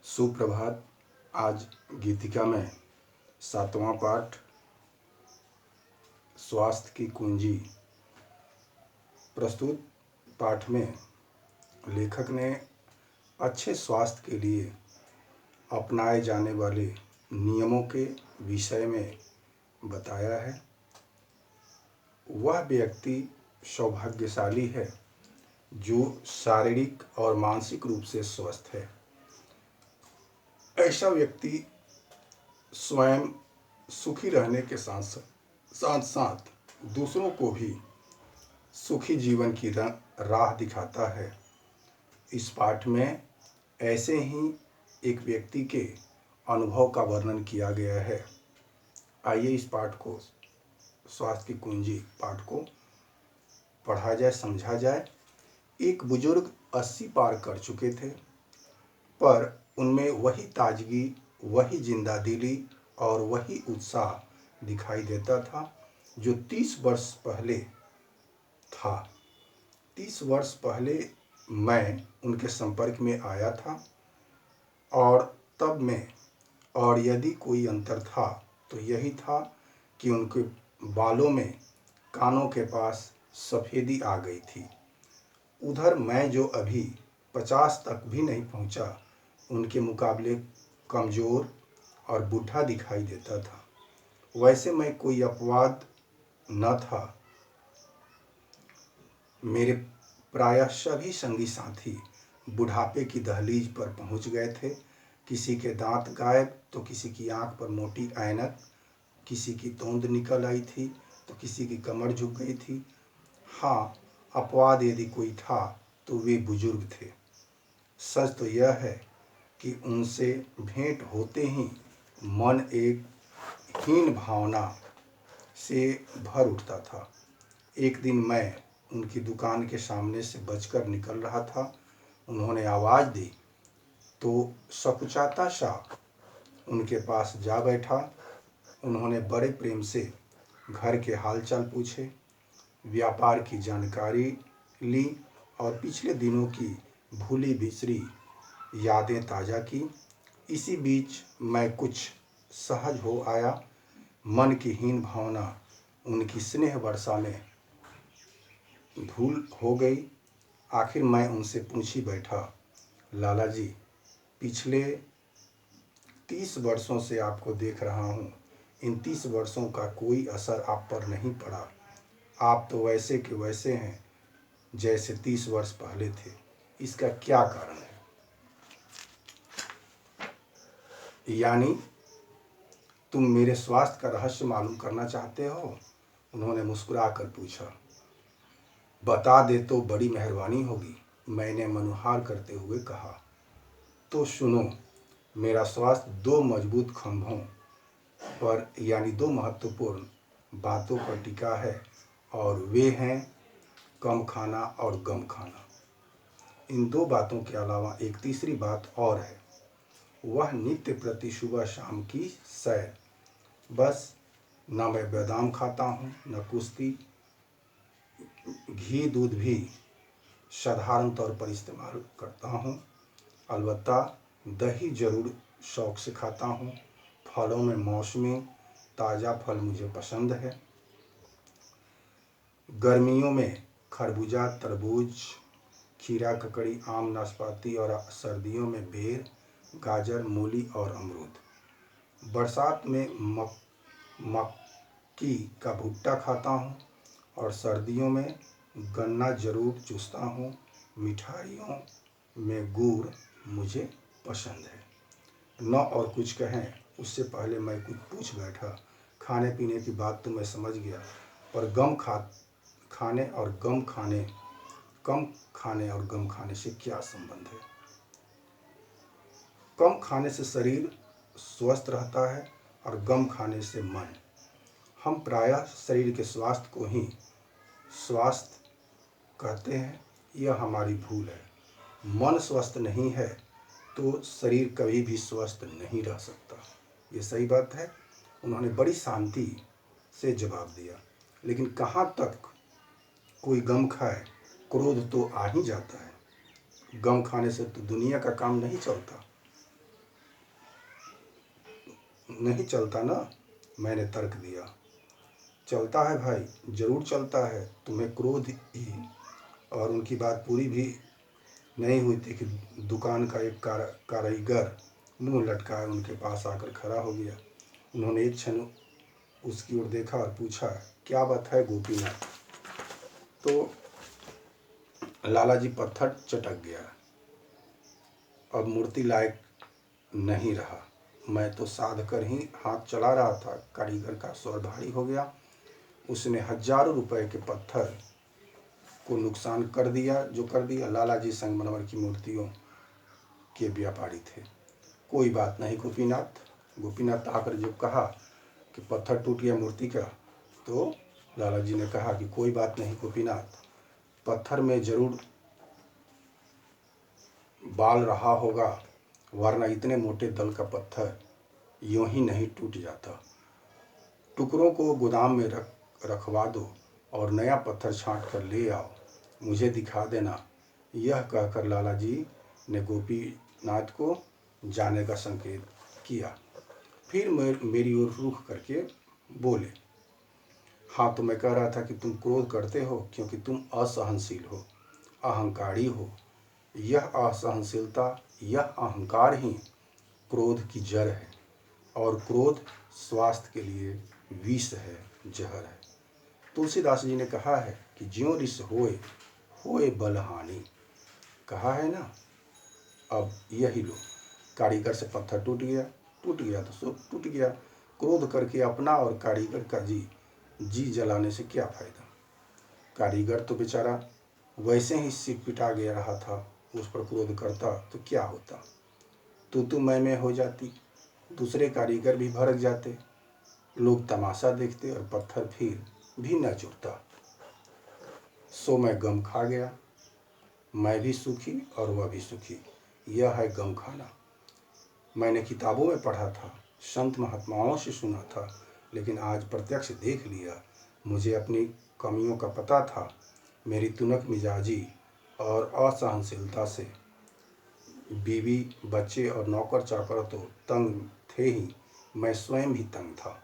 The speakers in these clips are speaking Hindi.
सुप्रभात। आज गीतिका में 7वां पाठ स्वास्थ्य की कुंजी। प्रस्तुत पाठ में लेखक ने अच्छे स्वास्थ्य के लिए अपनाए जाने वाले नियमों के विषय में बताया है। वह व्यक्ति सौभाग्यशाली है जो शारीरिक और मानसिक रूप से स्वस्थ है। ऐसा व्यक्ति स्वयं सुखी रहने के साथ साथ दूसरों को भी सुखी जीवन की राह दिखाता है। इस पाठ में ऐसे ही एक व्यक्ति के अनुभव का वर्णन किया गया है। आइए इस पाठ को, स्वास्थ्य की कुंजी पाठ को पढ़ा जाए, समझा जाए। एक बुजुर्ग 80 पार कर चुके थे, पर उनमें वही ताजगी, वही जिंदादिली और वही उत्साह दिखाई देता था जो 30 वर्ष पहले था। 30 वर्ष पहले मैं उनके संपर्क में आया था और तब में, और यदि कोई अंतर था तो यही था कि उनके बालों में कानों के पास सफ़ेदी आ गई थी। उधर मैं जो अभी 50 तक भी नहीं पहुंचा, उनके मुकाबले कमज़ोर और बूढ़ा दिखाई देता था। वैसे मैं कोई अपवाद न था। मेरे प्रायः सभी संगी साथी बुढ़ापे की दहलीज पर पहुंच गए थे। किसी के दांत गायब तो किसी की आंख पर मोटी ऐनक, किसी की तोंद निकल आई थी तो किसी की कमर झुक गई थी। हाँ, अपवाद यदि कोई था तो वे बुजुर्ग थे। सच तो यह है कि उनसे भेंट होते ही मन एक हीन भावना से भर उठता था। एक दिन मैं उनकी दुकान के सामने से बचकर निकल रहा था। उन्होंने आवाज़ दी तो सकुचाता सा उनके पास जा बैठा। उन्होंने बड़े प्रेम से घर के हालचाल पूछे, व्यापार की जानकारी ली और पिछले दिनों की भूली बिसरी यादें ताज़ा की। इसी बीच मैं कुछ सहज हो आया। मन की हीन भावना उनकी स्नेह वर्षा में धूल हो गई। आखिर मैं उनसे पूछ ही बैठा, लाला जी, पिछले 30 वर्षों से आपको देख रहा हूँ। इन 30 वर्षों का कोई असर आप पर नहीं पड़ा। आप तो वैसे के वैसे हैं जैसे 30 वर्ष पहले थे। इसका क्या कारण है? यानी तुम मेरे स्वास्थ्य का रहस्य मालूम करना चाहते हो? उन्होंने मुस्कुराकर पूछा। बता दे तो बड़ी मेहरबानी होगी, मैंने मनुहार करते हुए कहा। तो सुनो, मेरा स्वास्थ्य 2 मजबूत खंभों पर यानी 2 महत्वपूर्ण बातों पर टिका है, और वे हैं कम खाना और गम खाना। इन 2 बातों के अलावा एक तीसरी बात और है, वह नित्य प्रति सुबह शाम की सैर। बस न मैं बादाम खाता हूँ, न कुश्ती। घी दूध भी साधारण तौर पर इस्तेमाल करता हूँ। अलबत्ता दही जरूर शौक से खाता हूँ। फलों में मौसमी ताज़ा फल मुझे पसंद है। गर्मियों में खरबूजा, तरबूज, खीरा, ककड़ी, आम, नाशपाती और सर्दियों में बेर, गाजर, मूली और अमरूद। बरसात में मक्की का भुट्टा खाता हूँ और सर्दियों में गन्ना जरूर चूसता हूँ। मिठाइयों में गुड़ मुझे पसंद है। न और कुछ कहें उससे पहले मैं कुछ पूछ बैठा। खाने पीने की बात तो मैं समझ गया, पर कम खाने और गम खाने से क्या संबंध है? कम खाने से शरीर स्वस्थ रहता है और गम खाने से मन। हम प्रायः शरीर के स्वास्थ्य को ही स्वास्थ्य कहते हैं। यह हमारी भूल है। मन स्वस्थ नहीं है तो शरीर कभी भी स्वस्थ नहीं रह सकता। ये सही बात है। उन्होंने बड़ी शांति से जवाब दिया। लेकिन कहाँ तक कोई गम खाए, क्रोध तो आ ही जाता है। गम खाने से तो दुनिया का काम नहीं चलता। नहीं चलता ना? मैंने तर्क दिया। चलता है भाई, जरूर चलता है। तुम्हें क्रोध ही। और उनकी बात पूरी भी नहीं हुई थी कि दुकान का एक कारीगर मुंह लटकाए उनके पास आकर खड़ा हो गया। उन्होंने एक क्षण उसकी ओर देखा और पूछा, क्या बात है गोपीनाथ? तो लाला जी पत्थर चटक गया। अब मूर्ति लायक नहीं रहा। मैं तो साध कर ही हाथ चला रहा था। कारीगर का स्वर भारी हो गया। उसने हजारों रुपए के पत्थर को नुकसान कर दिया। जो कर दिया। लाला जी संगमरमर की मूर्तियों के व्यापारी थे। कोई बात नहीं गोपीनाथ। गोपीनाथ आकर जब कहा कि पत्थर टूट गया मूर्ति का, तो लाला जी ने कहा कि कोई बात नहीं गोपीनाथ, पत्थर में जरूर बाल रहा होगा, वरना इतने मोटे दल का पत्थर यूं ही नहीं टूट जाता। टुकड़ों को गोदाम में रखवा दो और नया पत्थर छांट कर ले आओ, मुझे दिखा देना। यह कहकर लाला जी ने गोपीनाथ को जाने का संकेत किया। फिर मेरी ओर रुख करके बोले, हाँ तो मैं कह रहा था कि तुम क्रोध करते हो क्योंकि तुम असहनशील हो, अहंकारी हो। यह असहनशीलता, यह अहंकार ही क्रोध की जड़ है। और क्रोध स्वास्थ्य के लिए विष है, जहर है। तुलसीदास जी ने कहा है कि ज्यों रिस होए होए बलहानि। कहा है ना। अब यही लो, कारीगर से पत्थर टूट गया तो सब टूट गया। क्रोध करके अपना और कारीगर का जी जलाने से क्या फायदा। कारीगर तो बेचारा वैसे ही सिर पिटा गया रहा था। उस पर क्रोध करता तो क्या होता। तू मैं हो जाती, दूसरे कारीगर भी भड़क जाते, लोग तमाशा देखते और पत्थर फिर भी न जुड़ता। सो मैं गम खा गया। मैं भी सुखी और वह भी सुखी। यह है गम खाना। मैंने किताबों में पढ़ा था, संत महात्माओं से सुना था, लेकिन आज प्रत्यक्ष देख लिया। मुझे अपनी कमियों का पता था। मेरी तुनक मिजाजी और असहनशीलता से बीवी, बच्चे और नौकर चाकर तो तंग थे ही, मैं स्वयं भी तंग था।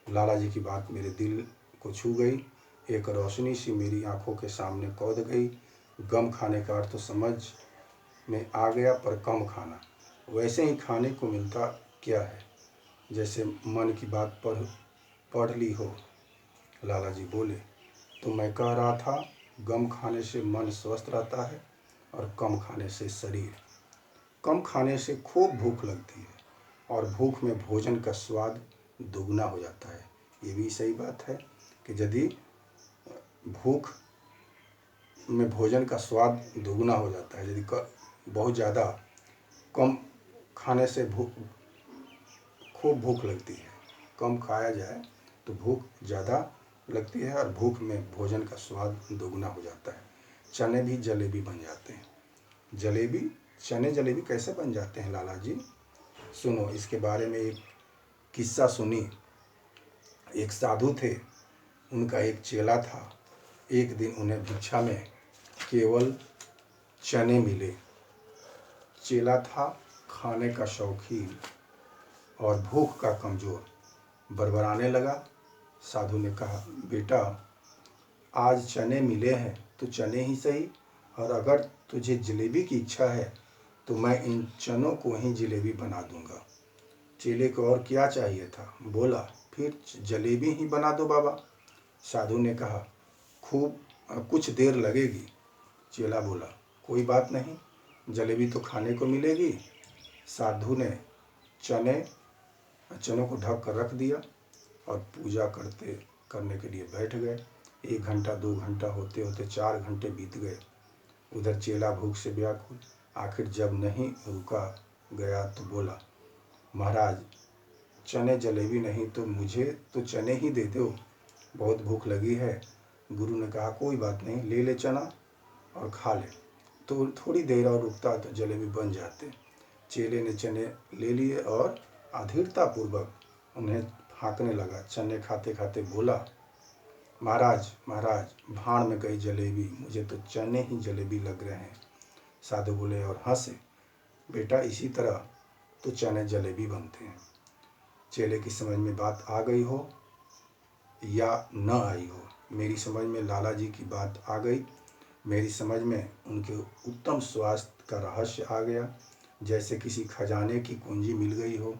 लाला जी की बात मेरे दिल को छू गई। एक रोशनी सी मेरी आंखों के सामने कौध गई। गम खाने का अर्थ तो समझ में आ गया, पर कम खाना। वैसे ही खाने को मिलता क्या है, जैसे मन की बात पढ़ ली हो। लाला जी बोले, तो मैं कह रहा था, गम खाने से मन स्वस्थ रहता है और कम खाने से शरीर। कम खाने से खूब भूख लगती है और भूख में भोजन का स्वाद दुगना हो जाता है। ये भी सही बात है कि यदि भूख में भोजन का स्वाद दुगना हो जाता है, यदि बहुत ज़्यादा कम खाने से खूब भूख लगती है। कम खाया जाए तो भूख ज़्यादा लगती है और भूख में भोजन का स्वाद दोगुना हो जाता है। चने भी जलेबी बन जाते हैं। चने जलेबी कैसे बन जाते हैं लाला जी? सुनो, इसके बारे में एक किस्सा सुनी। एक साधु थे, उनका एक चेला था। एक दिन उन्हें भिक्षा में केवल चने मिले। चेला था खाने का शौकीन और भूख का कमज़ोर। बड़बड़ाने लगा। साधु ने कहा, बेटा आज चने मिले हैं तो चने ही सही, और अगर तुझे जलेबी की इच्छा है तो मैं इन चनों को ही जलेबी बना दूंगा। चेले को और क्या चाहिए था, बोला, फिर जलेबी ही बना दो बाबा। साधु ने कहा, खूब कुछ देर लगेगी। चेला बोला, कोई बात नहीं, जलेबी तो खाने को मिलेगी। साधु ने चनों को ढक कर रख दिया और पूजा करने के लिए बैठ गए। 1 घंटा 2 घंटा होते होते 4 घंटे बीत गए। उधर चेला भूख से व्याकुल। आखिर जब नहीं रुका गया तो बोला, महाराज चने जलेबी नहीं तो मुझे तो चने ही दे दो, बहुत भूख लगी है। गुरु ने कहा, कोई बात नहीं, ले ले चना और खा ले। तो थोड़ी देर और रुकता तो जलेबी बन जाते। चेले ने चने ले लिए और अधीरतापूर्वक उन्हें हाँकने लगा। चने खाते खाते बोला, महाराज महाराज भाड़ में गई जलेबी, मुझे तो चने ही जलेबी लग रहे हैं। साधु बोले और हंसे, बेटा इसी तरह तो चने जलेबी बनते हैं। चेले की समझ में बात आ गई हो या न आई हो, मेरी समझ में लाला जी की बात आ गई। मेरी समझ में उनके उत्तम स्वास्थ्य का रहस्य आ गया। जैसे किसी खजाने की कुंजी मिल गई हो,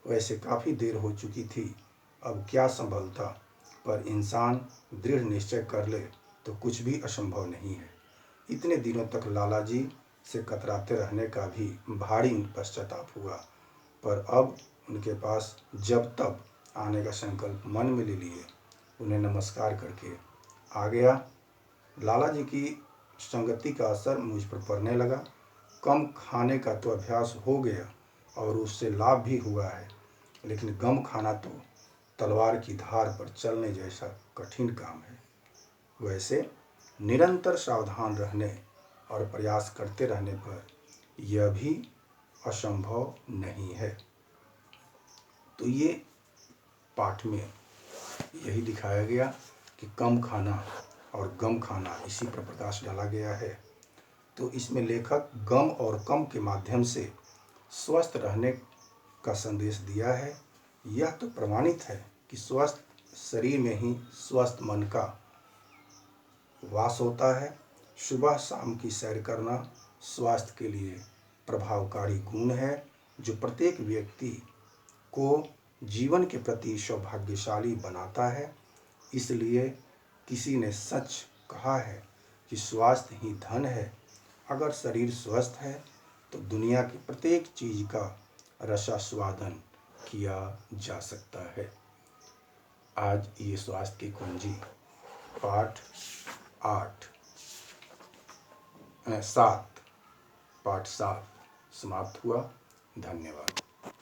वैसे काफ़ी देर हो चुकी थी, अब क्या संभलता। पर इंसान दृढ़ निश्चय कर ले तो कुछ भी असंभव नहीं है। इतने दिनों तक लाला जी से कतराते रहने का भी भारी पश्चाताप हुआ, पर अब उनके पास जब तब आने का संकल्प मन में ले लिए, उन्हें नमस्कार करके आ गया। लाला जी की संगति का असर मुझ पर पड़ने लगा। कम खाने का तो अभ्यास हो गया और उससे लाभ भी हुआ है, लेकिन गम खाना तो तलवार की धार पर चलने जैसा कठिन काम है। वैसे निरंतर सावधान रहने और प्रयास करते रहने पर यह भी असंभव नहीं है। तो ये पाठ में यही दिखाया गया कि कम खाना और गम खाना, इसी पर प्रकाश डाला गया है। तो इसमें लेखक गम और कम के माध्यम से स्वस्थ रहने का संदेश दिया है। यह तो प्रमाणित है कि स्वस्थ शरीर में ही स्वस्थ मन का वास होता है। सुबह शाम की सैर करना स्वास्थ्य के लिए प्रभावकारी गुण है, जो प्रत्येक व्यक्ति को जीवन के प्रति सौभाग्यशाली बनाता है। इसलिए किसी ने सच कहा है कि स्वास्थ्य ही धन है। अगर शरीर स्वस्थ है तो दुनिया की प्रत्येक चीज़ का रसास्वादन किया जा सकता है। आज ये स्वास्थ्य की कुंजी पाठ 7 समाप्त हुआ। धन्यवाद।